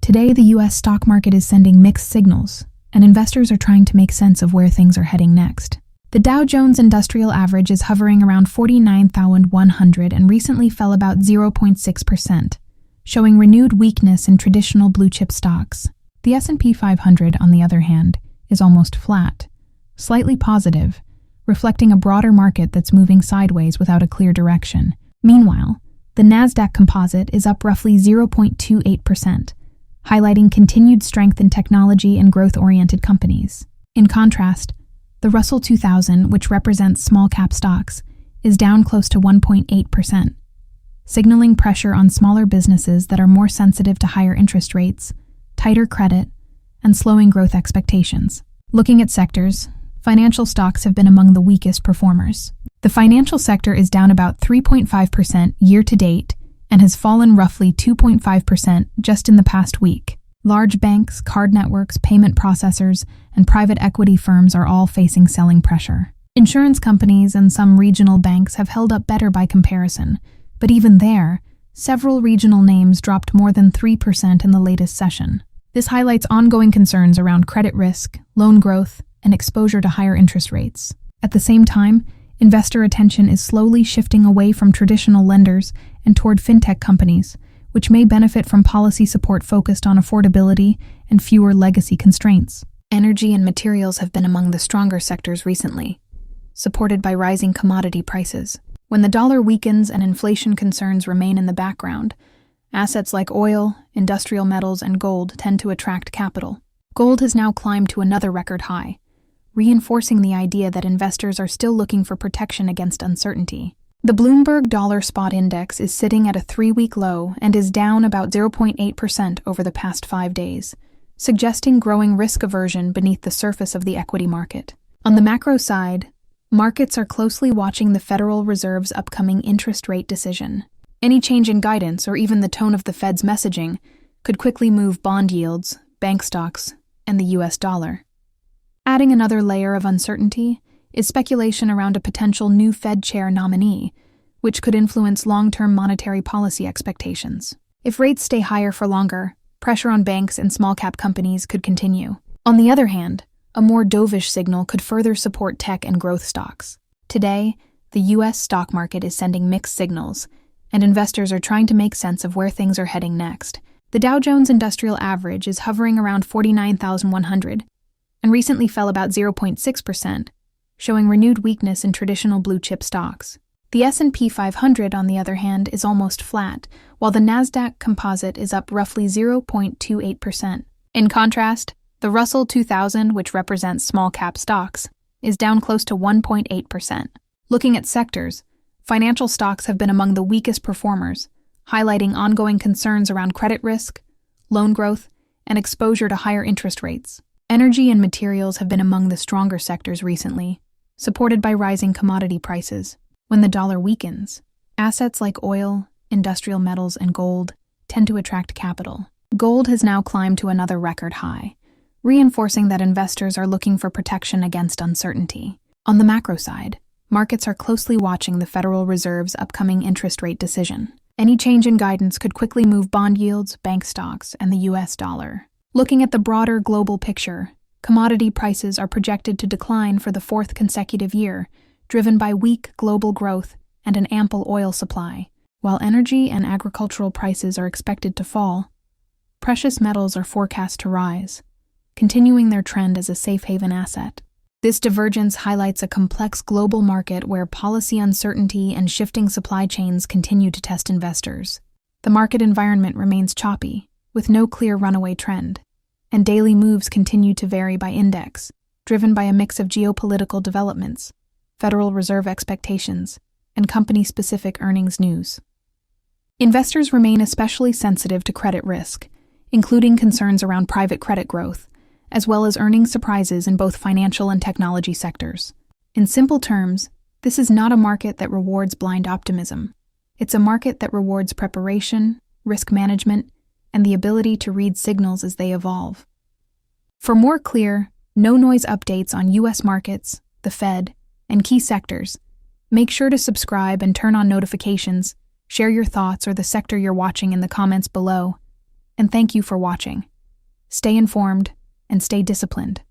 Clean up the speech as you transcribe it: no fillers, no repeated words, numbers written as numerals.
Today, the U.S. stock market is sending mixed signals, and investors are trying to make sense of where things are heading next. The Dow Jones Industrial Average is hovering around 49,100 and recently fell about 0.6%, showing renewed weakness in traditional blue-chip stocks. The S&P 500, on the other hand, is almost flat, slightly positive, reflecting a broader market that's moving sideways without a clear direction. Meanwhile, the Nasdaq composite is up roughly 0.28%, highlighting continued strength in technology and growth-oriented companies. In contrast, the Russell 2000, which represents small-cap stocks, is down close to 1.8%, signaling pressure on smaller businesses that are more sensitive to higher interest rates, tighter credit, and slowing growth expectations. Looking at sectors, financial stocks have been among the weakest performers. The financial sector is down about 3.5% year-to-date and has fallen roughly 2.5% just in the past week. Large banks, card networks, payment processors, and private equity firms are all facing selling pressure. Insurance companies and some regional banks have held up better by comparison, but even there, several regional names dropped more than 3% in the latest session. This highlights ongoing concerns around credit risk, loan growth, and exposure to higher interest rates. At the same time, investor attention is slowly shifting away from traditional lenders and toward fintech companies, which may benefit from policy support focused on affordability and fewer legacy constraints. Energy and materials have been among the stronger sectors recently, supported by rising commodity prices. When the dollar weakens and inflation concerns remain in the background, assets like oil, industrial metals, and gold tend to attract capital. Gold has now climbed to another record high, reinforcing the idea that investors are still looking for protection against uncertainty. The Bloomberg Dollar Spot Index is sitting at a 3-week low and is down about 0.8% over the past 5 days, suggesting growing risk aversion beneath the surface of the equity market. On the macro side, markets are closely watching the Federal Reserve's upcoming interest rate decision. Any change in guidance or even the tone of the Fed's messaging could quickly move bond yields, bank stocks, and the U.S. dollar. Adding another layer of uncertainty is speculation around a potential new Fed chair nominee, which could influence long-term monetary policy expectations. If rates stay higher for longer, pressure on banks and small-cap companies could continue. On the other hand, a more dovish signal could further support tech and growth stocks. Today, the U.S. stock market is sending mixed signals, and investors are trying to make sense of where things are heading next. The Dow Jones Industrial Average is hovering around 49,100 and recently fell about 0.6%, showing renewed weakness in traditional blue-chip stocks. The S&P 500, on the other hand, is almost flat, while the Nasdaq composite is up roughly 0.28%. In contrast, the Russell 2000, which represents small-cap stocks, is down close to 1.8%. Looking at sectors, financial stocks have been among the weakest performers, highlighting ongoing concerns around credit risk, loan growth, and exposure to higher interest rates. Energy and materials have been among the stronger sectors recently, supported by rising commodity prices. When the dollar weakens, assets like oil, industrial metals, and gold tend to attract capital. Gold has now climbed to another record high, reinforcing that investors are looking for protection against uncertainty. On the macro side, markets are closely watching the Federal Reserve's upcoming interest rate decision. Any change in guidance could quickly move bond yields, bank stocks, and the U.S. dollar. Looking at the broader global picture, commodity prices are projected to decline for the 4th consecutive year, driven by weak global growth and an ample oil supply. While energy and agricultural prices are expected to fall, precious metals are forecast to rise, continuing their trend as a safe haven asset. This divergence highlights a complex global market where policy uncertainty and shifting supply chains continue to test investors. The market environment remains choppy, with no clear runaway trend, and daily moves continue to vary by index, driven by a mix of geopolitical developments, Federal Reserve expectations, and company-specific earnings news. Investors remain especially sensitive to credit risk, including concerns around private credit growth, as well as earnings surprises in both financial and technology sectors. In simple terms, this is not a market that rewards blind optimism. It's a market that rewards preparation, risk management, and the ability to read signals as they evolve. For more clear, no-noise updates on U.S. markets, the Fed, and key sectors, make sure to subscribe and turn on notifications, share your thoughts or the sector you're watching in the comments below, and thank you for watching. Stay informed and stay disciplined.